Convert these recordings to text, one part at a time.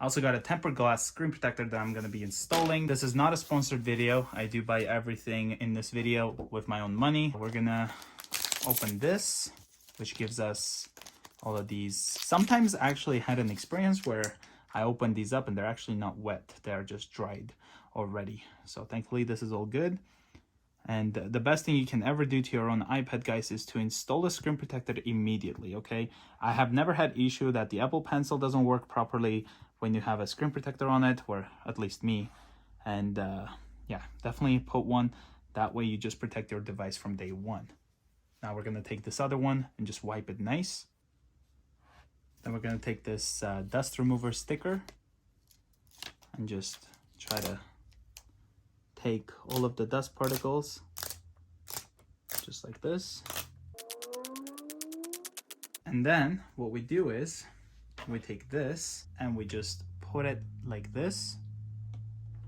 I also got a tempered glass screen protector that I'm going to be installing. This is not a sponsored video. I do buy everything in this video with my own money. We're going to open this, which gives us all of these. Sometimes I actually had an experience where I opened these up and they're actually not wet. They're just dried already. So thankfully this is all good. And the best thing you can ever do to your own iPad, guys, is to install a screen protector immediately, okay? I have never had issue that the Apple Pencil doesn't work properly when you have a screen protector on it, or at least me. And yeah, definitely put one. That way you just protect your device from day one. Now we're gonna take this other one and just wipe it nice. Then we're gonna take this dust remover sticker and just try to take all of the dust particles, just like this. And then what we do is we take this and we just put it like this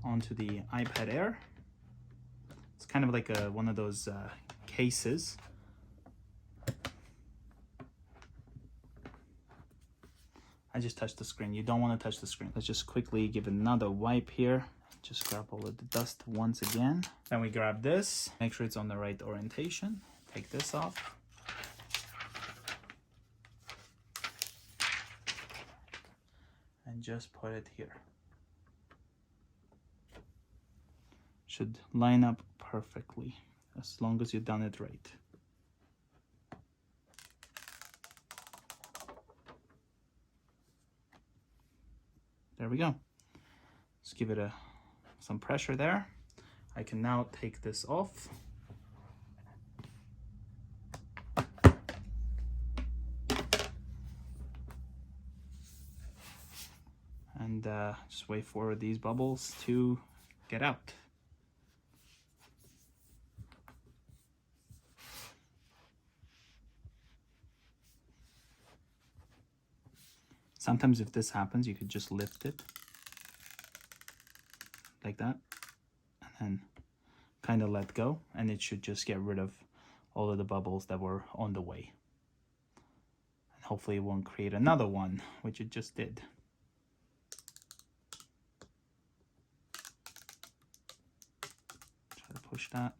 onto the iPad Air. It's kind of like one of those cases. I just touched the screen. You don't want to touch the screen. Let's just quickly give it another wipe here. Just grab all of the dust once again. Then we grab this, make sure it's on the right orientation. Take this off. And just put it here. Should line up perfectly, as long as you've done it right. There we go. Just give it some pressure there. I can now take this off. And just wait for these bubbles to get out. Sometimes if this happens, you could just lift it like that and then kind of let go, and it should just get rid of all of the bubbles that were on the way. And hopefully it won't create another one, which it just did. Try to push that.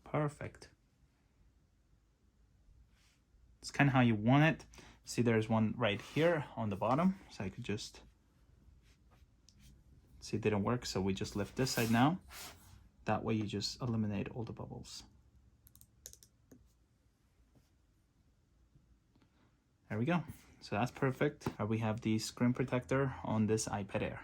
Perfect. It's kind of how you want it. See, there's one right here on the bottom, so I could just see it didn't work, so we just lift this side now. That way you just eliminate all the bubbles. There we go. So that's perfect. We have the screen protector on this iPad Air.